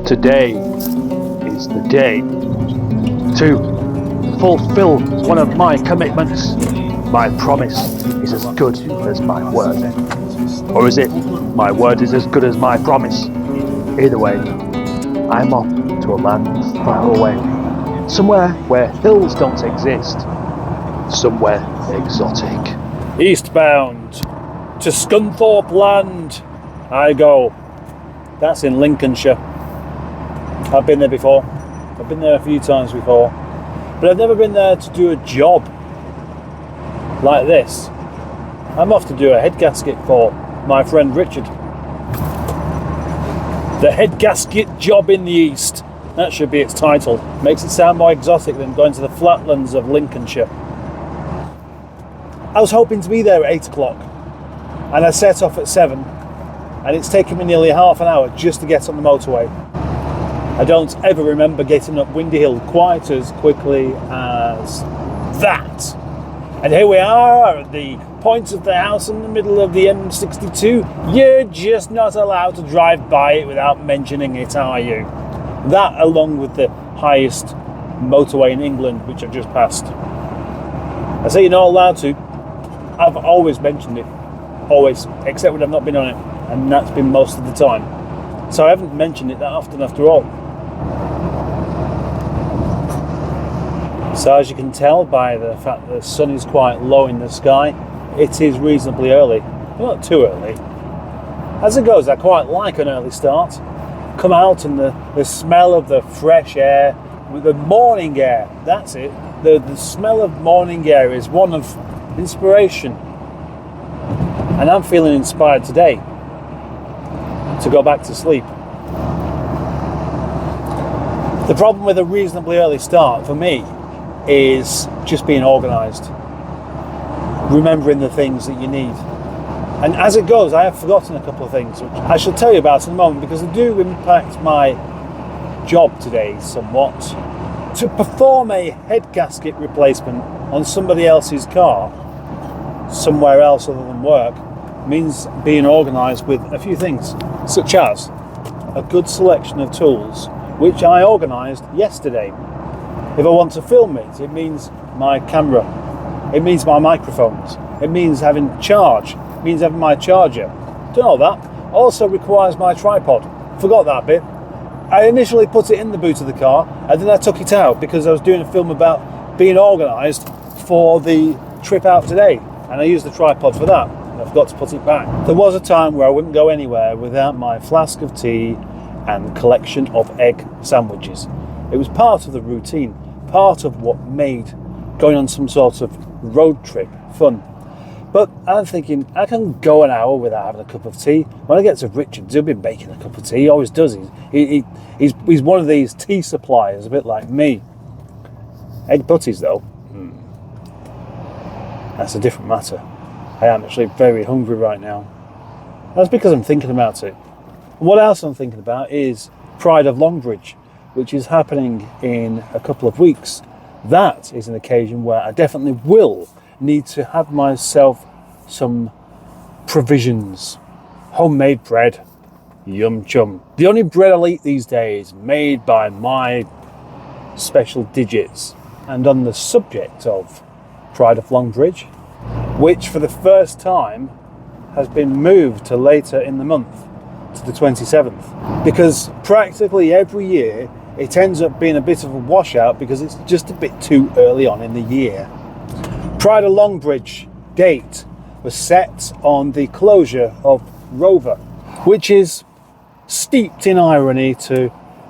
Today is the day to fulfill one of my commitments. My promise is as good as my word. Or is it my word is as good as my promise? Either way, I'm off to a land far away. Somewhere where hills don't exist. Somewhere exotic. Eastbound to Scunthorpe land I go. That's in Lincolnshire. I've been there before. I've been there a few times before. But I've never been there to do a job like this. I'm off to do a head gasket for my friend Richard. The head gasket job in the East. That should be its title. Makes it sound more exotic than going to the flatlands of Lincolnshire. I was hoping to be there at 8 o'clock and I set off at 7 and it's taken me nearly half an hour just to get on the motorway. I don't ever remember getting up Windy Hill quite as quickly as that. And here we are at the point of the house in the middle of the M62. You're just not allowed to drive by it without mentioning it, are you? That along with the highest motorway in England, which I've just passed. I say you're not allowed to. I've always mentioned it. Always. Except when I've not been on it. And that's been most of the time. So I haven't mentioned it that often after all. So as you can tell by the fact that the sun is quite low in the sky, it is reasonably early. Not too early. As it goes, I quite like an early start. Come out and the smell of the fresh air, the morning air, that's it. The smell of morning air is one of inspiration. And I'm feeling inspired today to go back to sleep. The problem with a reasonably early start for me is just being organised, remembering the things that you need. And as it goes, I have forgotten a couple of things, which I shall tell you about in a moment, because they do impact my job today somewhat. To perform a head gasket replacement on somebody else's car, somewhere else other tin work, means being organised with a few things, such as a good selection of tools, which I organised yesterday. If I want to film it, it means my camera, it means my microphones, it means having charge, it means having my charger. Done all that. Also requires my tripod. Forgot that bit. I initially put it in the boot of the car and then I took it out because I was doing a film about being organised for the trip out today, and I used the tripod for that. And I forgot to put it back. There was a time where I wouldn't go anywhere without my flask of tea and collection of egg sandwiches. It was part of the routine, part of what made going on some sort of road trip fun. But I'm thinking, I can go an hour without having a cup of tea. When I get to Richard's, he'll be making a cup of tea. He always does. He's one of these tea suppliers, a bit like me. Egg butties, though, that's a different matter. I am actually very hungry right now. That's because I'm thinking about it. What else I'm thinking about is Pride of Longbridge, which is happening in a couple of weeks. That is an occasion where I definitely will need to have myself some provisions. Homemade bread, yum chum. The only bread I'll eat these days made by my special digits. And on the subject of Pride of Longbridge, which for the first time has been moved to later in the month, to the 27th, because practically every year it ends up being a bit of a washout because it's just a bit too early on in the year. Pride of Longbridge date was set on the closure of Rover, which is steeped in irony to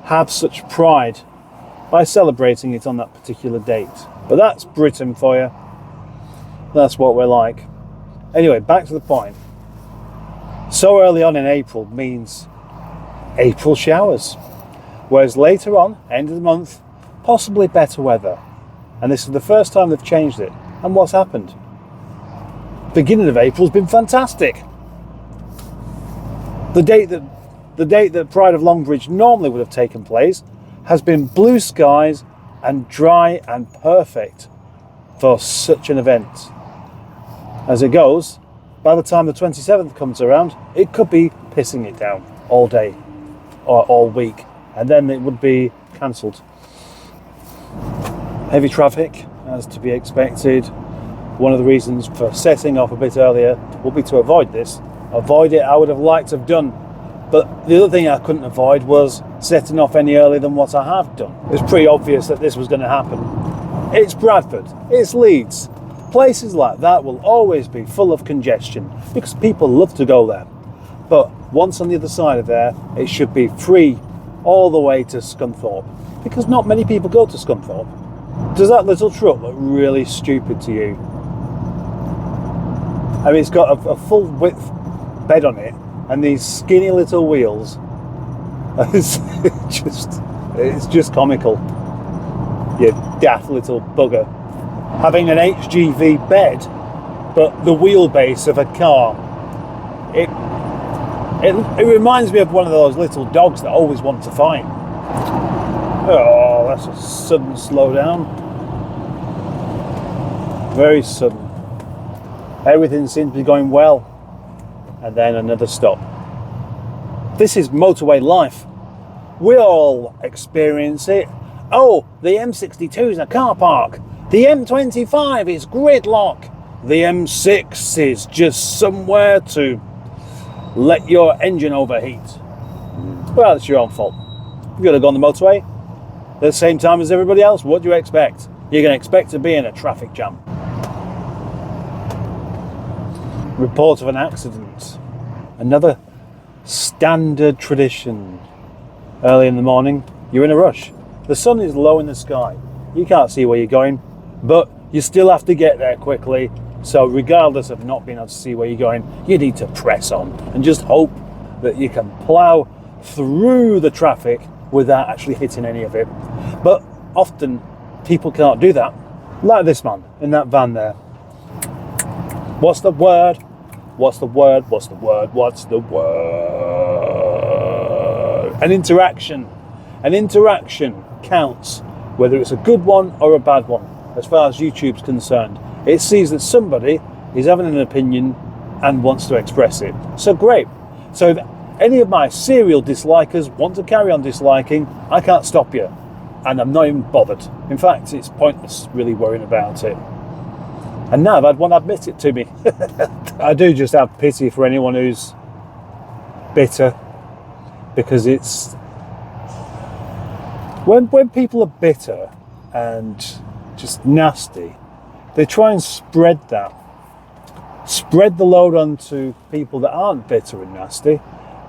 have such pride by celebrating it on that particular date. But that's Britain for you. That's what we're like. Anyway, back to the point. So early on in April means April showers, whereas later on, end of the month, possibly better weather. And this is the first time they've changed it. And what's happened? Beginning of April's been fantastic. The date that Pride of Longbridge normally would have taken place has been blue skies and dry and perfect for such an event. As it goes, by the time the 27th comes around, it could be pissing it down all day. all week, and then it would be cancelled. Heavy traffic, as to be expected. One of the reasons for setting off a bit earlier would be to avoid this. Avoid it I would have liked to have done, but the other thing I couldn't avoid was setting off any earlier than what I have done. It was pretty obvious that this was going to happen. It's Bradford, it's Leeds. Places like that will always be full of congestion because people love to go there. But once on the other side of there, it should be free all the way to Scunthorpe, because not many people go to Scunthorpe. Does that little truck look really stupid to you? I mean, it's got a full width bed on it and these skinny little wheels. It's just comical. You daft little bugger. Having an HGV bed, but the wheelbase of a car. It reminds me of one of those little dogs that I always want to find. Oh, that's a sudden slowdown. Very sudden. Everything seems to be going well. And then another stop. This is motorway life. We all experience it. Oh, the M62 is a car park. The M25 is gridlock. The M6 is just somewhere to let your engine overheat. Well, it's your own fault. You're going to go on the motorway at the same time as everybody else. What do you expect? You're going to expect to be in a traffic jam. Report of an accident. Another standard tradition. Early in the morning, you're in a rush. The sun is low in the sky. You can't see where you're going, but you still have to get there quickly. So regardless of not being able to see where you're going, you need to press on and just hope that you can plough through the traffic without actually hitting any of it. But often people can't do that. Like this man in that van there. What's the word? What's the word? What's the word? What's the word? An interaction. An interaction counts, whether it's a good one or a bad one, as far as YouTube's concerned. It sees that somebody is having an opinion and wants to express it. So great. So if any of my serial dislikers want to carry on disliking, I can't stop you. And I'm not even bothered. In fact, it's pointless really worrying about it. And now I've had one admit it to me. I do just have pity for anyone who's bitter, because it's when people are bitter and just nasty, they try and spread the load onto people that aren't bitter and nasty,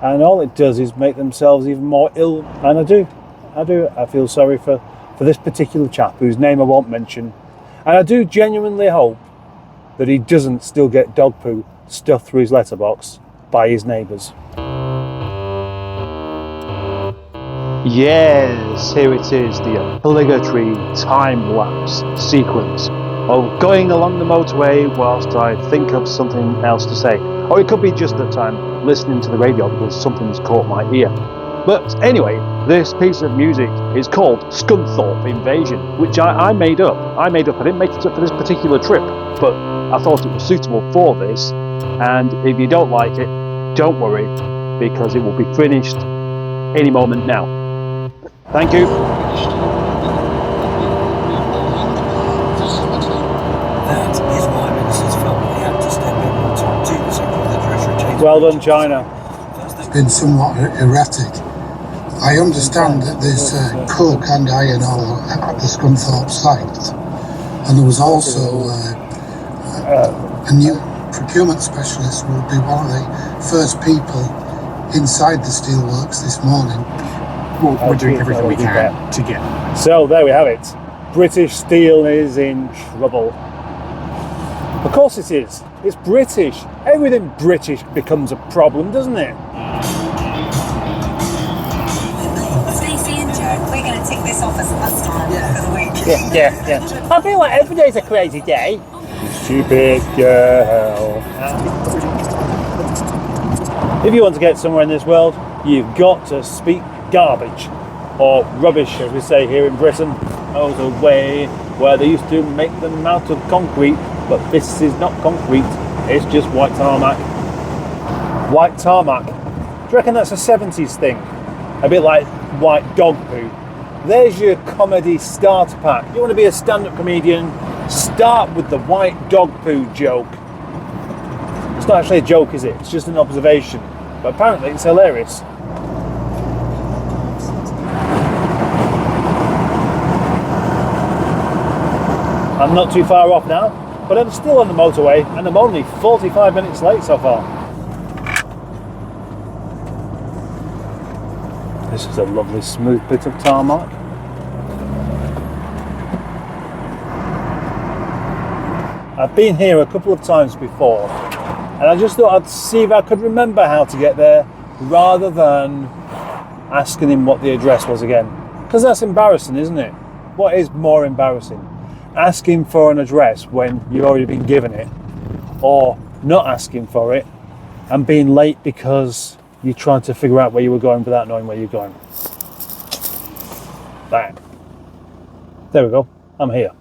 and all it does is make themselves even more ill. And I feel sorry for this particular chap whose name I won't mention, and I do genuinely hope that he doesn't still get dog poo stuffed through his letterbox by his neighbours. Yes, here it is, the obligatory time-lapse sequence of going along the motorway whilst I think of something else to say. Or it could be just that I'm listening to the radio because something's caught my ear. But anyway, this piece of music is called Scunthorpe Invasion, which I made up. I didn't make it up for this particular trip, but I thought it was suitable for this. And if you don't like it, don't worry, because it will be finished any moment now. Thank you. That is why ministers felt they had to step in to do the so-called treasury change. Well done, China. It's been somewhat erratic. I understand that there's coke and iron ore at the Scunthorpe site, and there was also a new procurement specialist who would be one of the first people inside the steelworks this morning. We're doing everything we can to get. So there we have it. British steel is in trouble. Of course it is. It's British. Everything British becomes a problem, doesn't it? Stacey and Joe, we're going to tick this off as last time for the week. Yeah. I feel like every day's a crazy day. Stupid girl. If you want to get somewhere in this world, you've got to speak garbage, or rubbish as we say here in Britain. Oh, the way where they used to make them out of concrete, but this is not concrete, it's just white tarmac. White tarmac. Do you reckon that's a 70s thing? a bit like white dog poo. There's your comedy starter pack. You want to be a stand-up comedian, start with the white dog poo joke. It's not actually a joke, is it? It's just an observation. But apparently it's hilarious. I'm not too far off now, but I'm still on the motorway and I'm only 45 minutes late so far. This is a lovely smooth bit of tarmac. I've been here a couple of times before and I just thought I'd see if I could remember how to get there rather than asking him what the address was again. Because that's embarrassing, isn't it? What is more embarrassing? Asking for an address when you've already been given it, or not asking for it and being late because you tried to figure out where you were going without knowing where you're going. Bang. There we go. I'm here.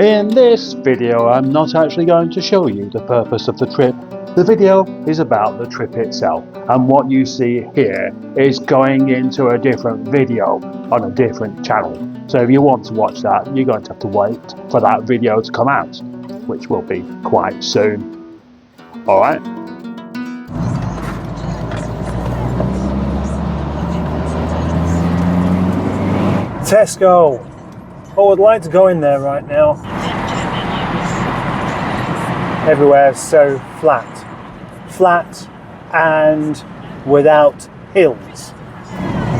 In this video, I'm not actually going to show you the purpose of the trip. The video is about the trip itself, and what you see here is going into a different video on a different channel. So if you want to watch that, you're going to have to wait for that video to come out, which will be quite soon. Alright? Tesco. Oh, I'd like to go in there right now. Everywhere's so flat. Flat and without hills.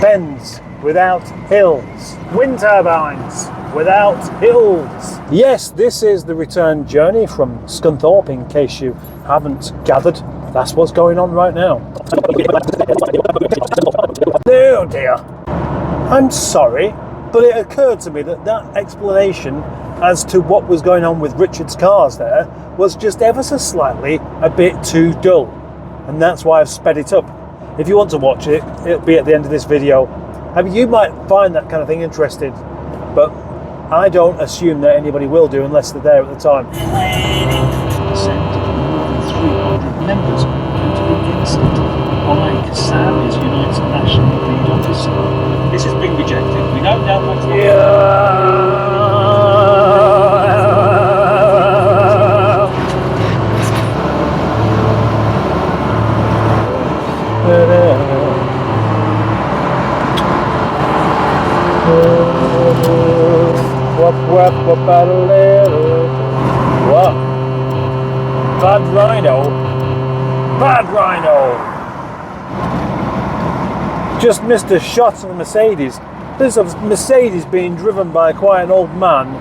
Bends without hills. Wind turbines without hills. Yes, this is the return journey from Scunthorpe, in case you haven't gathered. That's what's going on right now. Oh dear. I'm sorry, but it occurred to me that that explanation as to what was going on with Richard's cars there was just ever so slightly a bit too dull. And that's why I've sped it up. If you want to watch it, it'll be at the end of this video. I mean, you might find that kind of thing interesting, but I don't assume that anybody will do unless they're there at the time. Consent of more than 300 members due to the incident by Kasami's United National Lead Officer. This has been rejected. We don't know what's What? Bad Rhino? Bad Rhino! Just missed a shot of the Mercedes. There's a Mercedes being driven by quite an old man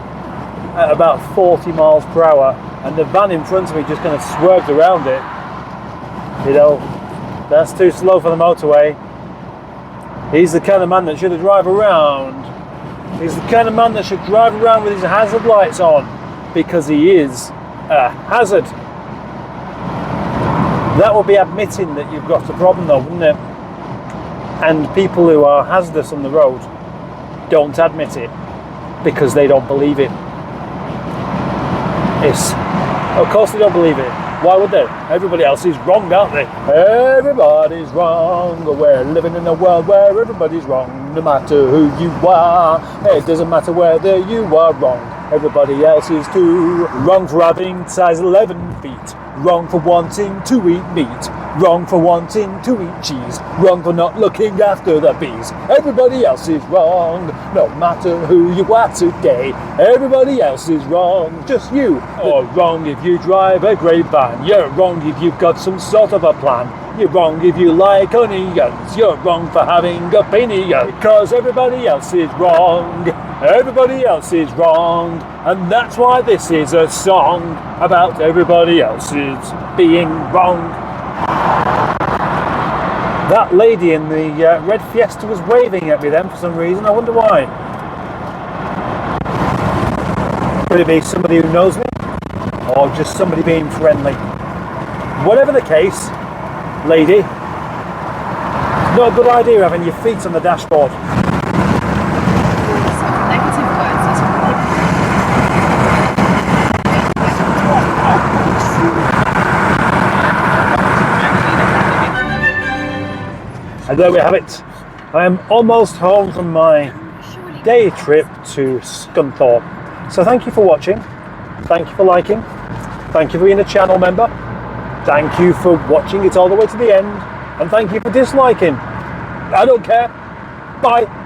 at about 40 miles per hour, and the van in front of me just kind of swerved around it. You know, that's too slow for the motorway. He's the kind of man that should drive around. He's the kind of man that should drive around with his hazard lights on, because he is a hazard. That would be admitting that you've got a problem though, wouldn't it? And people who are hazardous on the road don't admit it because they don't believe it. It's, of course they don't believe it. Why would they? Everybody else is wrong, aren't they? Everybody's wrong. We're living in a world where everybody's wrong, no matter who you are. It doesn't matter whether you are wrong. Everybody else is too. Wrong for having size 11 feet. Wrong for wanting to eat meat. Wrong for wanting to eat cheese. Wrong for not looking after the bees. Everybody else is wrong, no matter who you are today. Everybody else is wrong, just you. Or wrong if you drive a grey van. You're wrong if you've got some sort of a plan. You're wrong if you like onions. You're wrong for having opinion, because everybody else is wrong. Everybody else is wrong. And that's why this is a song about everybody else's being wrong. That lady in the red Fiesta was waving at me then for some reason. I wonder why. Could it be somebody who knows me? Or just somebody being friendly? Whatever the case, lady, it's not a good idea having your feet on the dashboard. Negative words is And there we have it. I am almost home from my day trip to Scunthorpe. So thank you for watching. Thank you for liking. Thank you for being a channel member. Thank you for watching it all the way to the end. And thank you for disliking. I don't care. Bye.